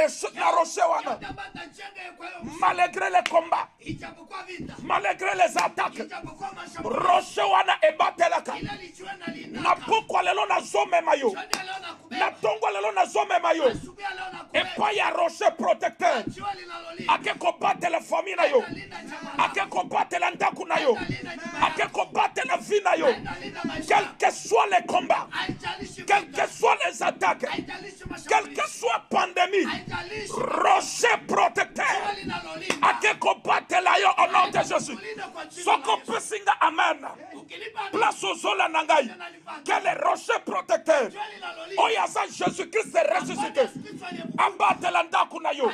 rocher wana. Yote ambayo atajenga kwa hiyo msingi. Malgré les combats, Ijapokuwa vita. malgré les attaques, Ijapokuwa mashambulizi. rocher wana ebatelaka. Ile lijiwe Na linalindaka. pokwa lelo nazomema yo. Jioni ya leo Na nakubeba. tongwa lelo nazomema yo. Asubuhi ya leo Et nakubeba. epai ya rocher protecteur jua linalolinda ake kobatela famille na yo linda jamaa lako, ake kobatela ndaku na yo linda nyumba ake yako, kobatela vie na yo linda maisha quel yako. que soit les combats Haijalishi quelles vita, que soient les attaques haijalishi quelle que mashambulizi, soit pandémie haijalishi rocher jua protecteur linalolinda. ake kobatela yo au nom de Jésus Kulinda kwa jina la soko Yesu. pesinga amen Ukilipa place ozola na ngai quel est rocher protecteur jua linalolinda. oyo aza Jésus Christ ressuscité abatela ndaku na yo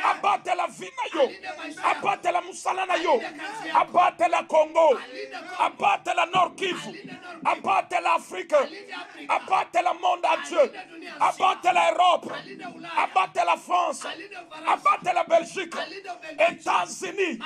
abatela vie na yo abatela musala na yo abatela Congo abatela Nord Kivu abatela Afrique abatela monde entier abatela Europe abatela France abatela Belgique États-Unis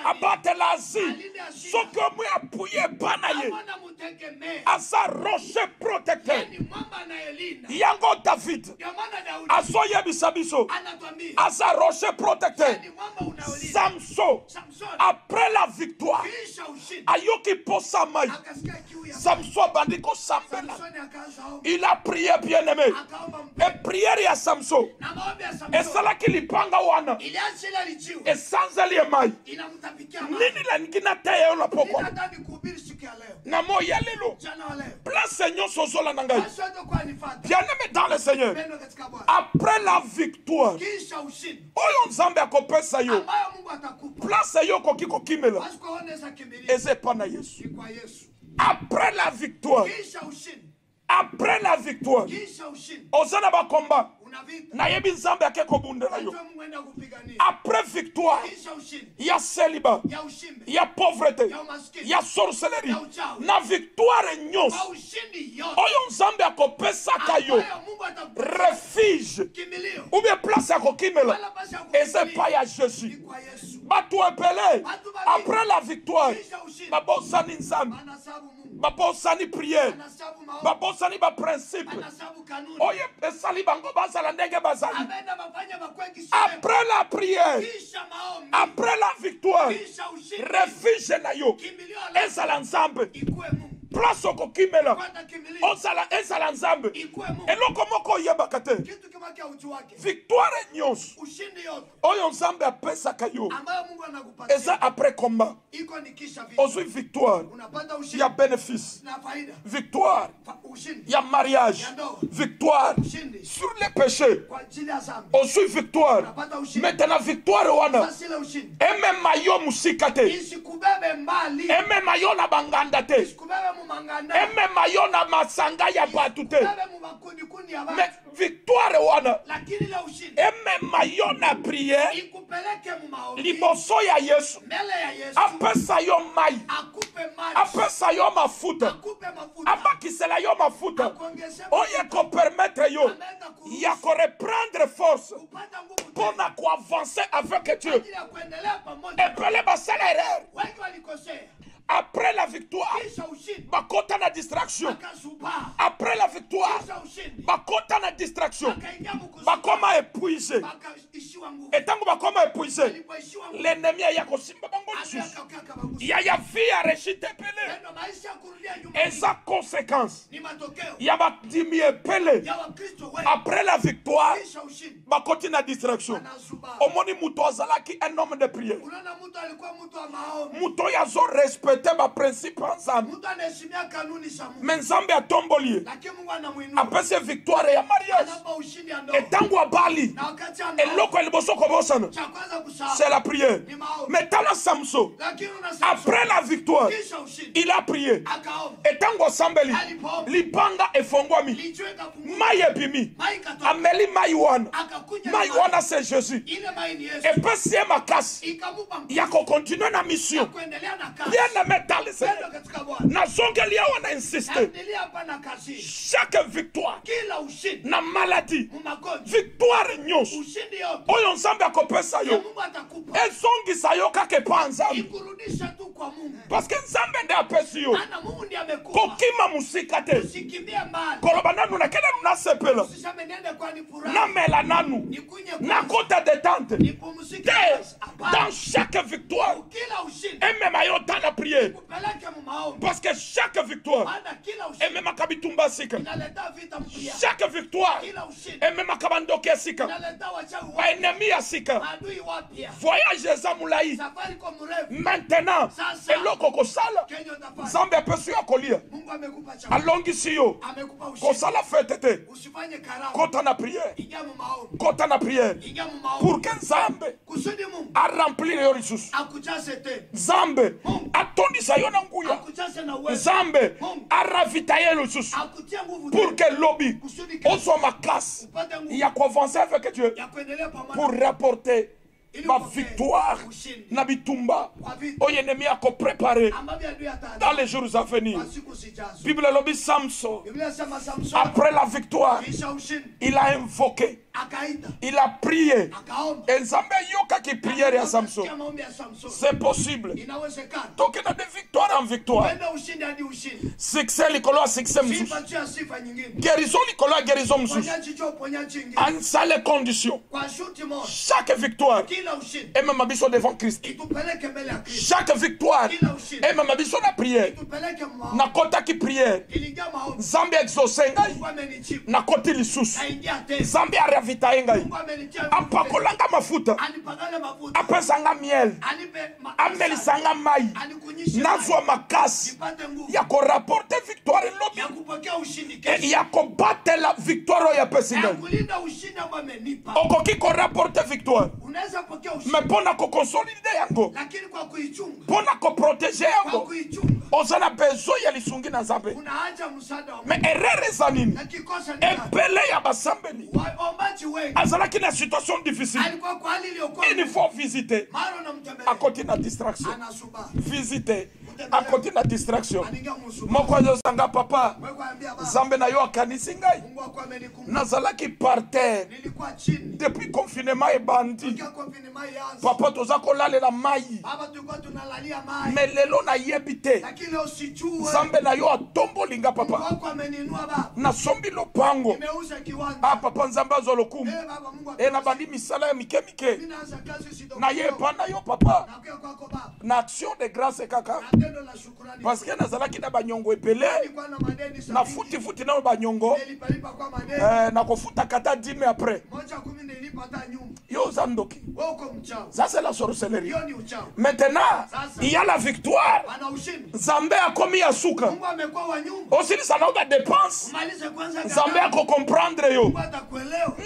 abatela Asie soki omwe apuye bana ye Mwana mutegemea. aza rocher protecteur Ni mwamba anayelinda. yango David Ndio maana Daudi azoyebisa biso anatuambia aza rocher protecteur ni mwamba unaolinda. Samson Samson après la victoire kisha ushindi ayoki posa mai akasikia kiu ya Samson abandi kosambela Samsoni akaanza omba. il a prié bien aimé Akaomba mpe. et prière ya Samson Na maombi ya Samson esalaki lipanga wana iliachila lijiwe esanzeli ye mai inamtapikia maji. nini langi na te yo na pokwa Ninataka kuhubiri siku ya leo. na moya lelo Jana wa leo. place nyonso ozola na ngai Basi wote kwa nifuata. bien aimé dans le Seigneur Pendo katika Bwana. après la victoire Kisha ushindi oyo nzambe akopesa yo ambayo Mungu atakupa. place yo okoki kokimela Basi kwa oneza kimbilia eza epa na Yesu ni kwa Yesu. après la victoire Kisha ushindi. après la victoire Kisha ushindi. oza na bakomba Una vita. nayebi nzambe ake kobundela yo Watu wa Mungu enda kupigania. après victoire Kisha ushindi. ya celibat Ya ushindi. ya pauvreté Ya umaskini. ya sorcellerie Ya uchawi. na victoire nyonso Kwa ushindi yote. oyo nzambe akopesaka yo Ambayo Mungu atakupa. refuge Kimbilio. ou bien place ya kokimela Wala basi ya eza kukimbilia. epai ya Ni Jésus kwa Yesu. bato ebele Batu babi. après la victoire Kisha ushindi. babosani nzambe Anasabu Mungu. babosani priere Anasabu maombi. babosani baprincipe Anasabu kanuni. oyo esali bango bazala ndenge bazali Ameenda mafanya makwengi shule. après la prière Kisha maombi. après la victoire Kisha ushindi. refuge na yo Kimbilio la ezala nzambe ikue Mungu. place okokimela Kwenda kimbilio. ezala nzambe Ikue Mungu. eloko moko oyebaka te Kitu kimoja uchu wake. victoire nyonso Ushindi yote oyo nzambe apesaka yo ambayo Mungu anakupatia. eza après combat Iko ni kisha vita. ozwi victoire Unapata ushindi ya bénéfice na faida. victoire Ushindi ya mariage ya ndoa. victoire Ushindi sur les péchés kwa ajili ya dhambi. ozwi victoire Unapata ushindi. maintenant victoire wana Sasa ile ushindi. emema yo musika te Isikubebe mbali. emema yo na banganda te Isikubebe mu manganda. emema yo na masanga ya bato te Isikubebe mu makundi kundi ya mais watu. victoire wana Lakini ile ushindi emema yo na prière ikupeleke mu maombi. liboso ya Yesu Mbele ya Yesu. apesa yo mai Akupe maji. apesa yo mafuta Akupe mafuta. abakisela yo mafuta Akuongeze oyo ekopermettre yo Ameenda kuruhusu ya koreprendre force kupata nguvu mpo tena. na koavance avec Dieu Ajili ya kuendelea pamoja. epele basala erreur Wengi walikosea. après la victoire Kisha ushindi. bakota na distraction Akazubaa. après la victoire Kisha ushindi. bakota na distraction Akaingia mkuzuba. bakoma épuisé Bakaishiwa nguvu. etango bakoma épuisé Alipoishiwa nguvu. l'ennemi aya kosimba bango lisusu Akakaka bagusa. ya vie ya rechite epele Ndio maisha ya kurudia nyuma. eza conséquence Ni matokeo ya badimi epele ya Wakristo wengi. après la victoire Kisha ushindi. bakoti na distraction Anazubaa. omoni muto azalaki un homme de prière Unaona mtu alikuwa mtu wa maombi. muto oyo azorespecte baprincipe ya nzambe Mtu anaheshimia kanuni za Mungu. me nzambe atomboli ye Lakini Mungu anamuinua. apesi victoire ya mariage Anapa ushindi ya ndoa. etango abali Na wakati anaomba. eloko ya liboso kobosana Cha kwanza kusahau. c'est la prière Ni maombi. mais tala Samson Lakini unasahau. après la victoire Kisha ushindi. il a prié Akaomba. etango asambeli Alipoomba. libanga efongwami Lijue kafunguka. mai ebimi Mai katoka. ameli mai wana Akakunya mai na wana c'est Jésus ile mai ni Yesu. epesi ye makasi Ikamupa nguvu ya kokontinue na mission kuendelea na kazi. bien aimé dans le Pendo Seigneur katika Bwana. nazongeli awa na insiste Endelea hapa na kazi. chaque victoire Kila ushindi na maladie mu magonjwa. victoire nyonso Ushindi yote oyo nzambe akopesa ya yo Mungu atakupa. ezongisa yo kaka epa nzambe Ikurudisha tu kwa Mungu. parce que nzambe nde apesi yo Maana Mungu ndiye amekupa. kokima musika te Usikimbie mbali. koloba nanu nakende nasepela Usiseme niende kwa ni furaha. namela nanu Nikunye nakota detente nipumzike. te Hapana. dans chaque victoire Kila ushindi emema yo ta na prière Tupeleke mu maombi. Parce que chaque victoire, Maana kila et ushindi même akabitumba sika, inaleta vita mpya. chaque victoire, Kila ushindi et même akabandoke sika, inaleta wachawi wa wapya. ennemi ya sika, Maadui wapya. voyage za mulai. Safari kwa mrefu. Maintenant, Sasa. eloko kosala, Kenye utafanya. Zambe apesu ya kolia, Mungu amekupa chakula. alongisi yo, Amekupa ushindi. kosala fete te, Usifanye karamu. kota na prière, Ingia mu maombi. kota na prière, Ingia mu maombi. pour que Zambe Kusudi Mungu a remplir yo lisusu. akujaze tena. Zambe Mungu atondisa yo na nguya, akujaze na uwezo. Zambe Mungu aravita ye lisusu, akutie nguvu pour tena. que lobi Kusudi kesho ozwa makasi upate nguvu ya kuavancer avec Dieu, ya kuendelea pamoja. pour rapporter Ili ma upokee victoire ushindi. na bitumba Kwa vita oyo ennemi ako préparé ambavyo adui ataanza dans les jours à venir. kwa siku zijazo. Bible lobi Samson, Biblia inasema Samson après la victoire, kisha ushindi il a invoqué, akaita il a prié. akaomba. Et Nzambe yokaki prière ya Samson. Sikia maombi ya Samson. C'est possible. Inawezekana. Tokena de victoire en victoire. Wenda ushindi hadi ushindi. Succès likolo ya succès msusu. Sifa juu ya sifa nyingine. Guérison likolo ya guérison msusu. Uponyaji juu ya uponyaji ingine. En sale condition. Kwa shuti moja. Chaque victoire Kila ushindi est même abisso devant Christ. itupeleke mbele ya Kristo. Chaque victoire Kila ushindi est même abisso na prière. itupeleke maombi. Na kota ki prière. Iliingia maombi. Nzambe exauce ngai. Mungu amenijibu. Na koti lisusu. Aingia tena. Nzambe aravita ngai. Mungu amenitia. Apakolanga mafuta. Anipagale mafuta. Apesanga miel. Anipe Amelisanga mai. Anikunyishe. Nazwa makasi. Nipate nguvu. Ya korapporte victoire lobi. Ya kupokea ushindi kesho. Ya kobatela victoire oyo apesi Ya ngai. kulinda ushindi ambao amenipa. Okoki korapporte victoire. Unaweza pokea ushindi. Mais mpona kokonsolide yango, Lakini kwa kuichunga. mpona koprotege Kwa yango, kuichunga. oza na besoin ya lisungi na Nzambe. Una haja msaada wa Mungu. Mais erreur eza nini? Na kikosa ni gani? Ebele ya basambeli Waombaji wengi. azalaki na situation difficile. Alikuwa kwa hali iliyokuwa. Il faut visiter. Mara unamtembelea. Akoti na distraction. Anasubiri. Visiter. Akoti na distraction. Anaingia msubiri. Moko azosanga papa. Wewe kuambia baba. Nzambe na yo akanisi ngai. Mungu wako amenikumbuka. Nazalaki par terre. Nilikuwa chini. Depuis confinement ebandi. Tukia kwa vini mai yanza. Papa toza kolalela mai. Baba tulikuwa tunalalia mai. Mais lelo nayebi te. Lakini leo sijue. Nzambe na yo atomboli nga Mungu papa. wako ameniinua baba. Nasombi lopango. Nimeuza kiwanja. Ah papa Nzambe azwa lokumu. Baba Mungu E na bandi misala ya mike mike. Mimi naanza kazi sidogo. Na ye pa na yo papa. Nakuja kwako baba. Na action de grâce kaka. Na tendo la shukrani. Parce que nazalaki na banyongo epele. Nilikuwa na madeni Na sabini. futi na banyongo. Nilipalipa kwa madeni. Na kofuta kata 10 mais après. Moja 10 nilipa hata nyumba. Yo zandoki. Wewe uko mchawi. Ça c'est la sorcellerie. Hiyo ni uchawi. Maintenant, il y a la victoire. Ana ushindi. Nzambe akomi ya suka. Mungu amekuwa wa nyumba. Aussi ça na dépense. Umalize kwanza Nzambe ako comprendre yo. Mungu atakuelewa.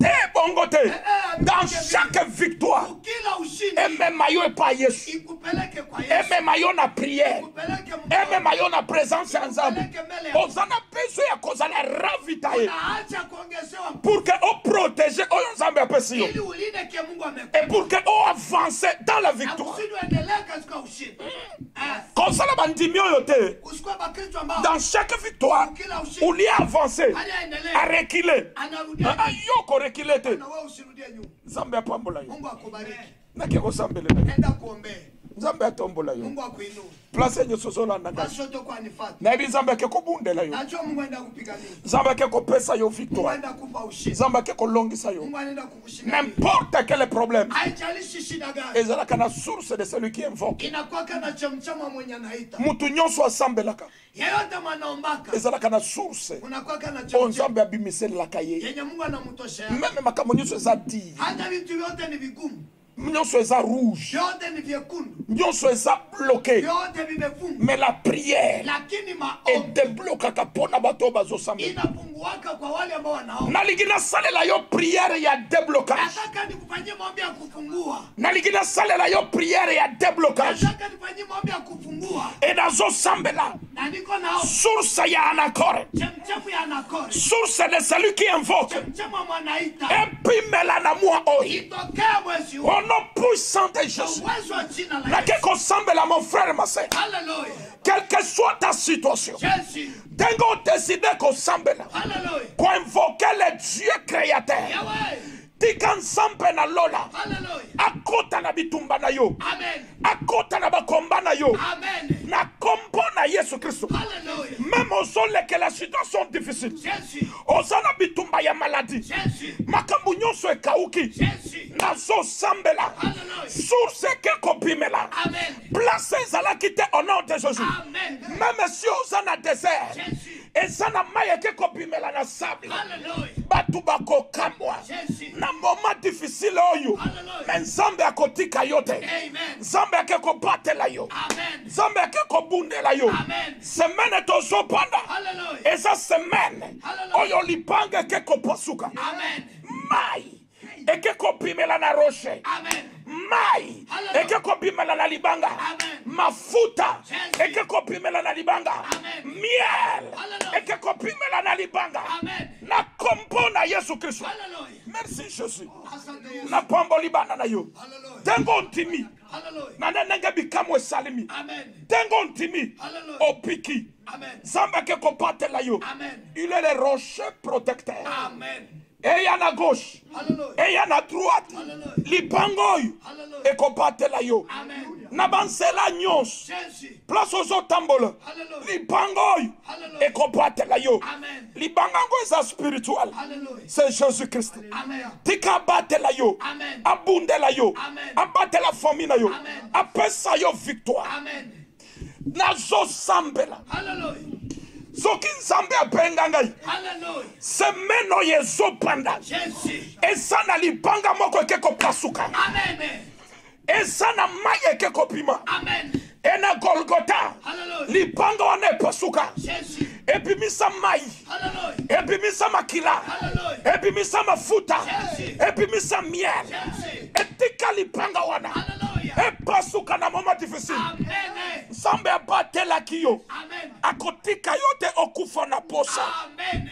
Te bongo te. Dans chaque victoire. Kila ushindi. Et même mayo et pas Yesu. Ikupeleke kwa Et Yesu. même mayo na prière. Ikupeleke Et même mayo na présence ya Nzambe. Ozana besoin ya kozala ravitaye. Naacha kuongezewa Pour que on protège oyo Nzambe apesi yo. ili ulinde ke Mungu amekupa. Et pour que on avance dans la victoire. Akusudi uendelee katika ushindi. Kozala bandimi oyo te. Usikue bakristo ambao Dans chaque victoire, kila ushindi. ou lié avancer, Hali aendelee. à reculer. Anarudia. Ayoko reculer te. Na wewe usirudie nyuma. Nzambe apambola yo. Mungu akubariki. Nake kosambela. Enda kuombea. Nzambe atombola yo. Mungu akuinue. Place nyonso ozolanda ngai. Basi yote kwa nifuate. Nayebi Nzambe ake kobundela yo. Najua Mungu anaenda kupigania. Nzambe ake kopesa yo Mungu victoire. anaenda kupa ushindi. Nzambe ake kolongisa yo. Mungu anaenda kukushinda. N'importe quel problème. Haijalishi shida gani. Ezalaka na source de celui qui invoque. Inakuwa kana chemchema mwenye anaita. Mutu nyonso asambelaka. Yeyote mwanaombaka. Ezalaka na source. Unakuwa kana O chemchema Nzambe abimiselaka ye. yenye Mungu anamtoshea. Meme makambo nyonso eza di. Hata vitu vyote ni vigumu. Nyonso eza rouge. Vyote ni vyekundu. Nyonso eza bloqué. Vyote vimefungwa. Mais la prière Lakini maombi edeblokaka mpona bato oyo bazosambela. inapunguaka kwa wale ambao wanaomba. Nalingi nasalela yo prière ya déblocage. Nataka nikufanyie maombi ya kufungua. Nalingi nasalela yo prière ya déblocage. Nataka nifanyie maombi ya kufungua. E nazosambela Na niko nao source ya anakore. chemchemu ya Nakori. Source de celui qui invoque. Chemchemu ya mwanaita. Epimela na mwa oyo. Itokee mwezi huu. Au nom puissant de Kwa Jésus. uwezo wa jina la Nake Yesu. kosambela mon frère ma sœur. Hallelujah. Quelle que soit ta situation. Jésus. Dengo décidé kosambela. Hallelujah. Pour invoquer le Dieu créateur. Yahweh. Tika nzambe na lola. Hallelujah. Akota na bitumba na yo. Amen. Akota na bakomba na yo. Amen. Na kombo na Yesu Kristo. Hallelujah. Même aux que la situation difficile. Jésus. Osana bitumba ya maladie. Jésus. Makambu nyonso ekauki. Jésus. Nazo sambela. Hallelujah. Source ke kopimela. Amen. Place ezalaki te au nom de Jésus. Amen. Même si osana désert. Jésus. Ezana maye ke kopimela na sable. Hallelujah. Batu bakokamwa. Jésus. Na moment difficile oyo. Hallelujah. Mais Nzambe akotika yote. Amen. Nzambe ake kobatela yo. Amen. Nzambe ake kobundela yo. Amen. Semaine tozopanda. Hallelujah. Eza semaine. Hallelujah. Oyo libanga eke kopasuka. Amen. Mai eke kopimela na roche. Amen. Mai Hallelujah. eke kopimela na libanga. Amen. Mafuta Jésus. eke kopimela na libanga. Amen. Miel Hallelujah. eke kopimela na libanga. Amen. Na kombo na Yesu Kristo. Hallelujah. Merci Jésus. Asante Yesu. Na pombo libana na yo. Hallelujah. Tengo ntimi. Hallelujah. Na nenge bikamwe salimi. Amen. Tengo ntimi. Hallelujah. Opiki. Amen. Zamba ke kopatela yo. Amen. Il est le rocher protecteur. Amen. Et y en a gauche. Hallelujah. Et y en a droite. Hallelujah. Libangoy. Hallelujah. Et kopatela yo. Amen. Nabansela nyos. Jésus. Place aux otambola. Hallelujah. Libangoy. Hallelujah. Et kopatela yo. Amen. Libangango est spirituel. Hallelujah. C'est Jésus-Christ. Amen. Tika batela yo. Amen. Abundela yo. Amen. Abatela famille na yo. Amen. Apesa yo victoire. Amen. Nazo sambela. Hallelujah. Soki Nzambe apenga ngai. Hallelujah. Semaine oyo ezopanda. Jésus. Eza na libanga moko eke kopasuka. Amen. Eza na mai eke kopima. Amen. Ena Golgota. Hallelujah. Libanga wana epasuka. Jésus. Ebimisa mai. Hallelujah. Ebimisa makila. Hallelujah. Ebimisa mafuta. Jésus. Ebimisa miel. Jésus. Etika libanga wana. Hallelujah. Epasuka na moment difficile. Amen. Nzambe abatelaki yo. Amen. Akotika yo te okufa na posa. Amen.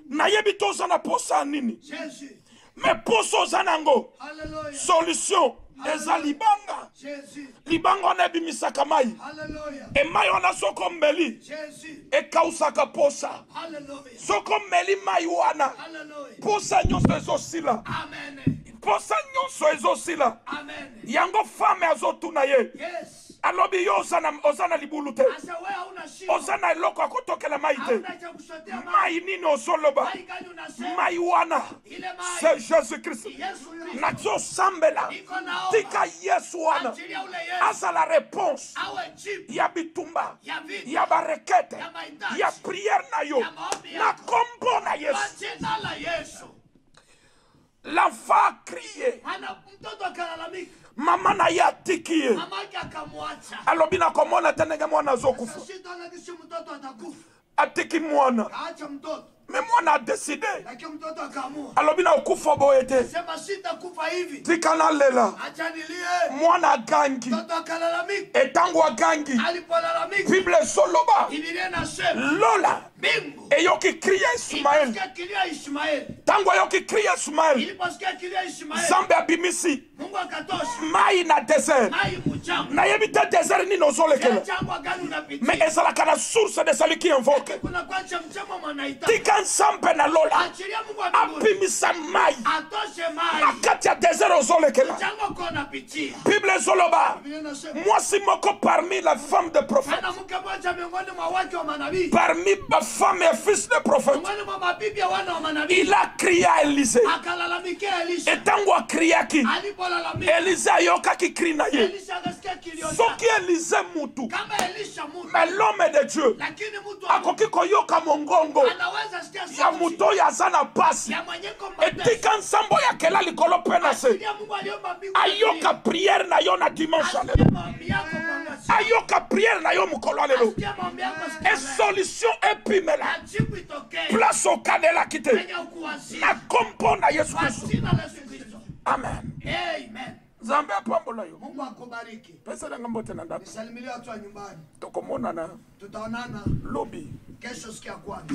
Nayebi toza na posa nini. Jésus. Me poso oza nango. Hallelujah. Solution eza libanga. Jésus. Libanga wana ebimisaka mai. Hallelujah. Emai wana soko mbeli Jésus. ekausaka posa. Hallelujah. Soko mbeli mai wana Hallelujah. posa nyonso ezosila. Amen. Posa nyonso ezosila. Amen. Yango femme azotuna ye. Yes. Alobi yo oza na libulu te. Asa wewe hauna shida. Oza na eloko akotokela mai te. Hauna cha kushotea mai. Mai nini ozoloba? Mai gani unasema? Mai wana Ile mai. c'est Jésus-Christ. Yesu Kristo. Nazosambela Niko naomba. tika Yesu wana Achilia ule Yesu. aza la réponse Awe jibu. ya bitumba Ya vita. ya barekete Ya mahitaji. ya prière na yo Ya maombi na yako. kombo na Kwa Yesu. jina la Yesu. L'enfant a crié, Ana mtoto akalalamika. mama na ye atiki ye. Mama yake akamwacha. Alobi na komona te ndenge mwana azokufa. Shida anakisi mtoto atakufa. Atiki mwana Acha mtoto. me mwana adeside Lakini mtoto akaamua. alobi na okufa boye te Sema sitakufa hivi. tika nalela. Acha nilie. Mwana agangi Mtoto akalalamika. etango agangi Alipolalamika. Bible ezoloba Biblia inasema lola mbingu eyoki kriya Ismaeli. iliposikia kilio ya Ishmaeli. Tango ayoki kriya Ismaeli, Iliposikia kilio ya Ishmaeli. Nzambe abimisi Mungu akatosha. mai na desert. Mai mchanga. Nayebi te desert nini ozolekela, Jangwa gani unapitia? me ezalaka na source de celui qui invoque. Kuna kwanza mchama mwanahitaji. Tika Nzambe na lola Achilia Mungu wa mbinguni. abimisa mai Atoshe mai. na kati ya desert ozolekela. Jangwa uko unapitia. Bible ezoloba Biblia inasema mwasi moko parmi la femme de prophète, ana mke mmoja miongoni mwa wake wa manabii. parmi ma femme et fils de prophète, Miongoni mwa mabibi ya wana wa manabii. il a crié à Élisée. Akalalamikia Elisha. Etango akriaki, Alipolalamika Élisée ayokaki cri na ye. Elisha akasikia kilio Soki chake. Élisée mutu, Kama Elisha mtu. mais l'homme de Dieu Lakini mtu wa Mungu akoki koyoka mongongo anaweza sikia ya sauti mutu oyo aza na pasi. ya mwenye kombatesi. Etika nsambo yakela likolo mpe na se. Achilia Mungu aliomba mbingu. Ayoka prière na yo na dimanche Asikia lelo. maombi yako kwa ngasi. Ayoka prière na yo mokolo lelo. Asikia maombi yako sikia Et leo. solution epimela. Na jibu itokee. Place au kanela kite. Kwenye ukuwazia. Na kompo na Yesu Kwa Kristo. jina la Yesu Kristo. Amen. Amen. Nzambe apambola yo. Mungu akubariki. Pesa nanga mbote na ndako. Nisalimilie watu wa nyumbani. Tokomonana Tutaonana lobi. kesho siku ya kwanza.